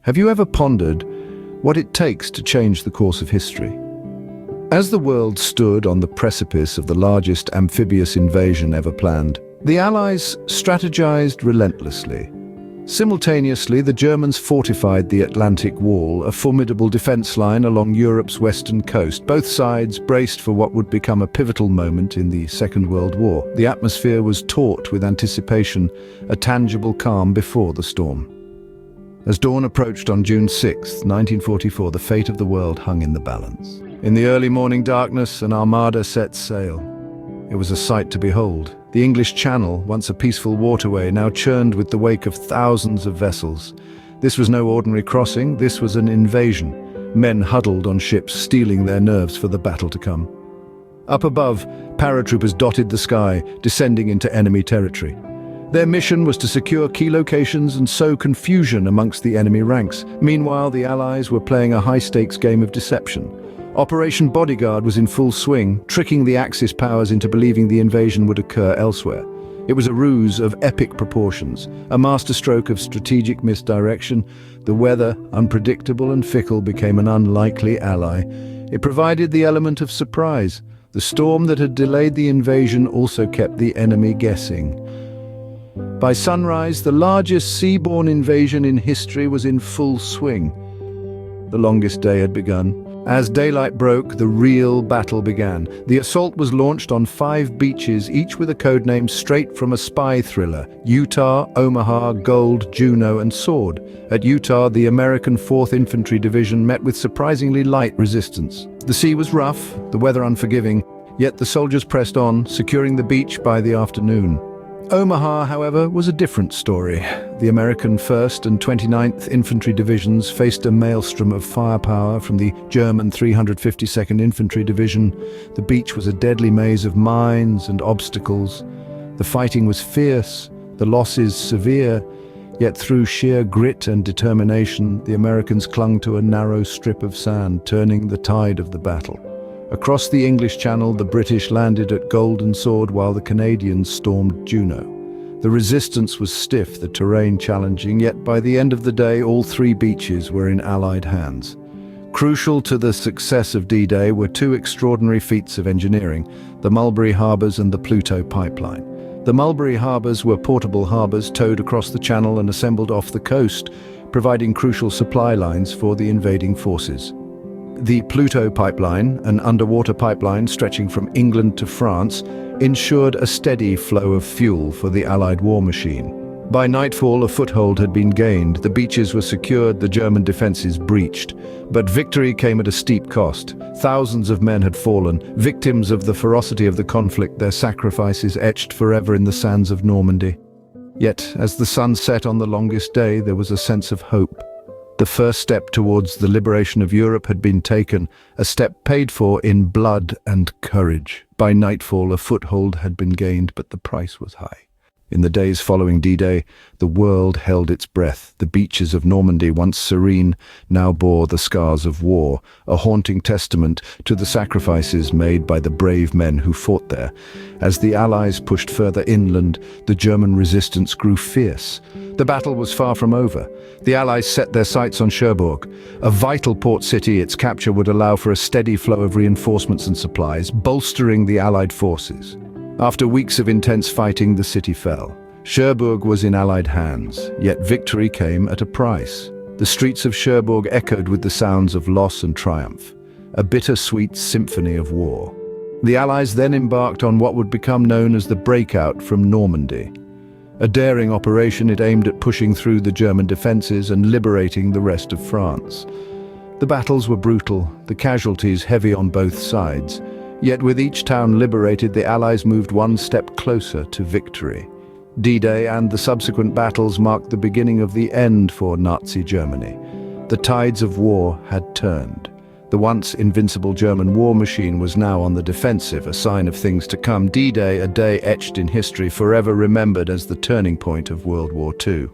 Have you ever pondered what it takes to change the course of history? As the world stood on the precipice of the largest amphibious invasion ever planned, the Allies strategized relentlessly. Simultaneously, the Germans fortified the Atlantic Wall, a formidable defense line along Europe's western coast. Both sides braced for what would become a pivotal moment in the Second World War. The atmosphere was taut with anticipation, a tangible calm before the storm. As dawn approached on June 6, 1944, the fate of the world hung in the balance. In the early morning darkness, an armada set sail. It was a sight to behold. The English Channel, once a peaceful waterway, now churned with the wake of thousands of vessels. This was no ordinary crossing, this was an invasion. Men huddled on ships, steeling their nerves for the battle to come. Up above, paratroopers dotted the sky, descending into enemy territory. Their mission was to secure key locations and sow confusion amongst the enemy ranks. Meanwhile, the Allies were playing a high-stakes game of deception. Operation Bodyguard was in full swing, tricking the Axis powers into believing the invasion would occur elsewhere. It was a ruse of epic proportions, a masterstroke of strategic misdirection. The weather, unpredictable and fickle, became an unlikely ally. It provided the element of surprise. The storm that had delayed the invasion also kept the enemy guessing. By sunrise, the largest seaborne invasion in history was in full swing. The longest day had begun. As daylight broke, the real battle began. The assault was launched on 5 beaches, each with a codename straight from a spy thriller: Utah, Omaha, Gold, Juno, and Sword. At Utah, the American 4th Infantry Division met with surprisingly light resistance. The sea was rough, the weather unforgiving, yet the soldiers pressed on, securing the beach by the afternoon. Omaha, however, was a different story. The American 1st and 29th Infantry Divisions faced a maelstrom of firepower from the German 352nd Infantry Division. The beach was a deadly maze of mines and obstacles. The fighting was fierce, the losses severe, yet through sheer grit and determination, the Americans clung to a narrow strip of sand, turning the tide of the battle. Across the English Channel, the British landed at Gold and Sword while the Canadians stormed Juno. The resistance was stiff, the terrain challenging, yet by the end of the day, all 3 beaches were in Allied hands. Crucial to the success of D-Day were 2 extraordinary feats of engineering: the Mulberry Harbours and the Pluto Pipeline. The Mulberry Harbours were portable harbours towed across the Channel and assembled off the coast, providing crucial supply lines for the invading forces. The Pluto Pipeline, an underwater pipeline stretching from England to France, ensured a steady flow of fuel for the Allied war machine. By nightfall, a foothold had been gained, the beaches were secured, the German defences breached. But victory came at a steep cost. Thousands of men had fallen, victims of the ferocity of the conflict, their sacrifices etched forever in the sands of Normandy. Yet, as the sun set on the longest day, there was a sense of hope. The first step towards the liberation of Europe had been taken, a step paid for in blood and courage. By nightfall, a foothold had been gained, but the price was high. In the days following D-Day, the world held its breath. The beaches of Normandy, once serene, now bore the scars of war, a haunting testament to the sacrifices made by the brave men who fought there. As the Allies pushed further inland, the German resistance grew fierce. The battle was far from over. The Allies set their sights on Cherbourg, a vital port city. Its capture would allow for a steady flow of reinforcements and supplies, bolstering the Allied forces. After weeks of intense fighting, the city fell. Cherbourg was in Allied hands, yet victory came at a price. The streets of Cherbourg echoed with the sounds of loss and triumph, a bittersweet symphony of war. The Allies then embarked on what would become known as the Breakout from Normandy. A daring operation, it aimed at pushing through the German defences and liberating the rest of France. The battles were brutal, the casualties heavy on both sides. Yet with each town liberated, the Allies moved one step closer to victory. D-Day and the subsequent battles marked the beginning of the end for Nazi Germany. The tides of war had turned. The once invincible German war machine was now on the defensive, a sign of things to come. D-Day, a day etched in history, forever remembered as the turning point of World War II.